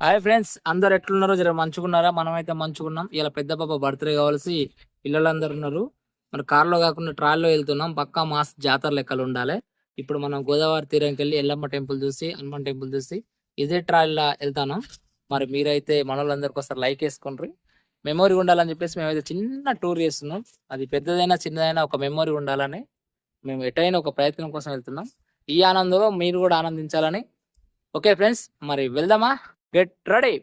Hi friends, అందరు ఎట్లున్నారో జర మంచుకున్నారా? మనమైతే మంచుకున్నాం. ఇలా పెద్ద పాప బర్త్డే కావాల్సి పిల్లలందరూ ఉన్నారు. మరి కార్లో కాకుండా ట్రాల్లో వెళ్తున్నాం. పక్కా మాస్ జాతర లెక్కలు ఉండాలి. ఇప్పుడు మనం గోదావరి తీరంకి వెళ్ళి ఎల్లమ్మ టెంపుల్ చూసి, హనుమాన్ టెంపుల్ చూసి ఇదే ట్రాల్లో వెళ్తాను. మరి మీరైతే మనోళ్ళందరికీ ఒకసారి లైక్ వేసుకోండి. మెమొరీ ఉండాలని చెప్పేసి మేమైతే చిన్న టూర్ చేస్తున్నాం. అది పెద్దదైనా చిన్నదైనా ఒక మెమొరీ ఉండాలని మేము ఎటైనా ఒక ప్రయత్నం కోసం వెళ్తున్నాం. ఈ ఆనందంలో మీరు కూడా ఆనందించాలని. ఓకే ఫ్రెండ్స్, మరి వెళ్దామా? Get ready.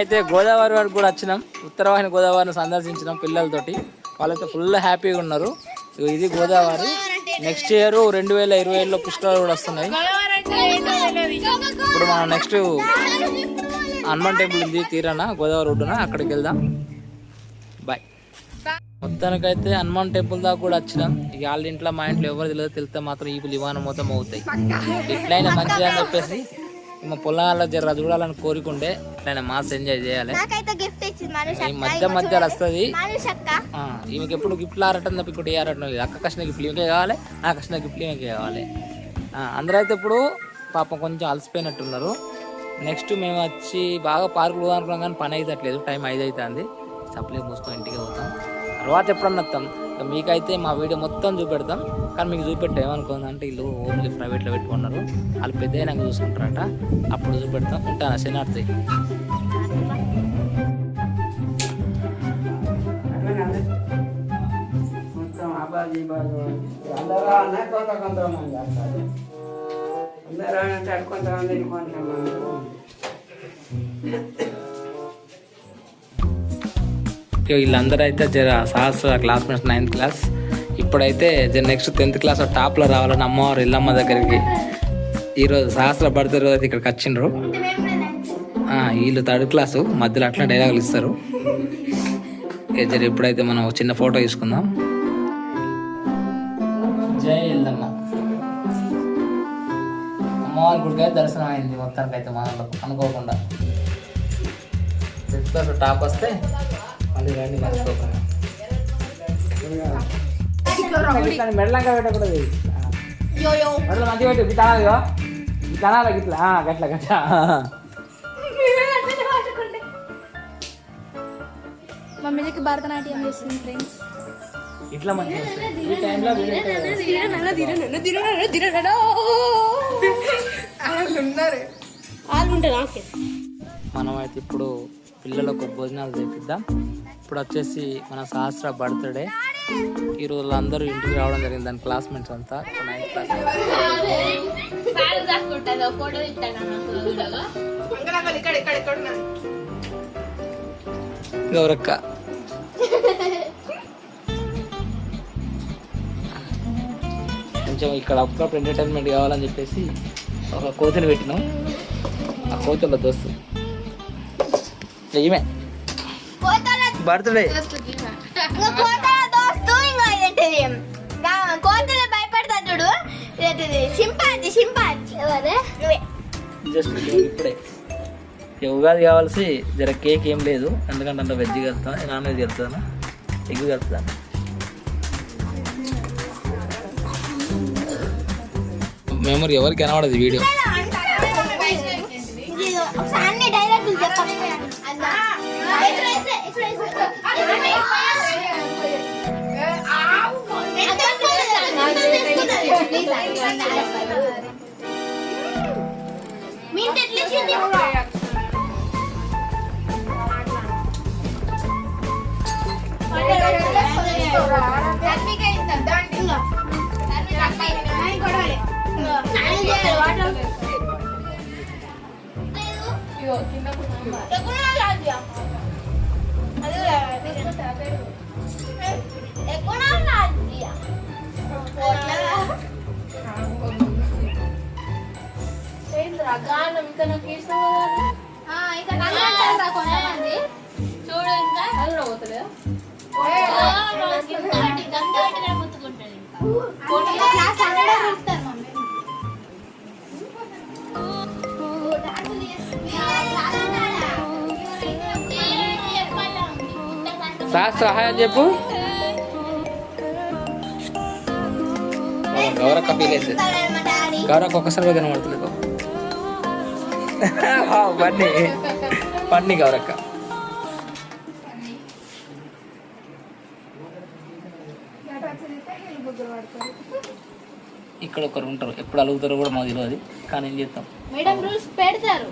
అయితే గోదావరి వరకు కూడా వచ్చినాం. ఉత్తరవాహిని గోదావరిని సందర్శించినాం పిల్లలతోటి. వాళ్ళైతే ఫుల్ హ్యాపీగా ఉన్నారు. ఇది గోదావరి. నెక్స్ట్ ఇయర్ 2027లో పుష్కరాలు కూడా వస్తున్నాయి. ఇప్పుడు మనం నెక్స్ట్ హనుమాన్ టెంపుల్ ఉంది తీరాన, గోదావరి ఒడ్డున, అక్కడికి వెళ్దాం. బాయ్. మొత్తానికైతే హనుమాన్ టెంపుల్ దాకా కూడా వచ్చినాం. ఇక వాళ్ళ ఇంట్లో మా ఇంట్లో ఎవరు తెలియదు. తెలిస్తే మాత్రం ఈ విమానం మొత్తం అవుతాయి. ఇట్లయినా మంచిగా అని చెప్పేసి మా పొలాల్లో జర చూడాలని కోరికుండే. ఇట్లయినా మాస్ ఎంజాయ్ చేయాలి. ఈ మధ్య మధ్యలో వస్తుంది. ఈమెకి ఎప్పుడు గిఫ్ట్లు ఆరటం తప్ప ఇప్పుడు ఏ ఆరటం లేదు. అక్క కృష్ణ గిఫ్ట్లు ఈమెకే కావాలి, నా కృష్ణ గిఫ్ట్లు ఈమెకే కావాలి. అందరూ అయితే ఇప్పుడు పాపం కొంచెం అలసిపోయినట్టున్నారు. నెక్స్ట్ మేము వచ్చి బాగా పార్కులు అనుకున్నాం కానీ పని అవుతట్లేదు. టైం 5 అవుతుంది. సప్లై మూసుకొని ఇంటికి పోతాం. తర్వాత ఎప్పుడన్నా వస్తాం. మీకైతే మా వీడియో మొత్తం చూపెడతాం. కానీ మీకు చూపెట్టాం ఏమనుకుందంటే వీళ్ళు ఓన్లీ ప్రైవేట్లో పెట్టుకున్నారు. వాళ్ళు పెద్ద అయినాక చూసుకుంటారట. అప్పుడు చూపెడతాం. ఉంటాను శనార్థి. వీళ్ళందరూ అయితే జర సహస్ర క్లాస్మేట్స్ 9th క్లాస్. ఇప్పుడైతే నెక్స్ట్ 10th క్లాస్ టాప్లో రావాలని అమ్మవారు ఇల్లమ్మ దగ్గరికి ఈరోజు సహస్ర బర్త్డే రోజు అయితే ఇక్కడికి వచ్చిండ్రు. వీళ్ళు 3rd క్లాసు. మధ్యలో అట్లా డైలాగులు ఇస్తారు. జర ఇప్పుడైతే మనం ఒక చిన్న ఫోటో తీసుకుందాం. జై ఇల్లమ్మ. అమ్మవారి గుడికి దర్శనం అయింది మొత్తానికి అయితే మనకు అనుకోకుండా. 10th క్లాస్ టాప్ వస్తే మళ్ళీ రండి మర్చిపోకుండా. మెడలంగా పెట్టకూడదు. మెడలు మంచిగా పెట్టు. ఇట్లా అనాలి, ఇట్లా అనాలి, ఇట్లా గట్ల గట్ల. మమ్మీకి భరతనాట్యం చేస్తుంది ఫ్రెండ్స్. ఇట్లా మంచిగా ఈ టైంలో మనం అయితే ఇప్పుడు పిల్లలకు భోజనాలు చేపిద్దాం. ఇప్పుడు వచ్చేసి మన సహస్ర బర్త్డే. ఈ రోజు అందరూ ఇంటికి రావడం జరిగింది. దాని క్లాస్మేట్స్ అంతా 9th క్లాస్. గౌరక్క కొంచెం ఇక్కడ అప్పుడప్పుడు ఎంటర్టైన్మెంట్ కావాలని చెప్పేసి ఒక కోతులు పెట్టినాం. ఆ కోతుల దోస్తు ఈమె బర్త్డే. జస్ట్ ఇప్పుడే ఉగాది కావాల్సి జర కేక్ ఏం లేదు. ఎందుకంటే అంత వెజ్ కలుపుతాను, నాన్ వెజ్ కలుపుతాను, ఎగ్ కలుపుతాను. మెమరీ ఎవరికి కనబడదు వీడియో. చూడు ఇంకా సహాయం చెప్పు. గౌరక్క ఫీల్ గౌరక్క ఒక్కసారి కూడా కనబడుతుంది. పన్ని పన్ని గౌరక్క. ఇక్కడ ఒకరు ఉంటారు, ఎప్పుడు అలుగుతారో కూడా మాకు తెలియదు, కానీ ఏం చేస్తాం. మేడం రూల్స్ పెడతారు.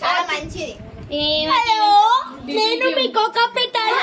చాలా మంచిది. నేను మీకు ఒక పెట్టాను.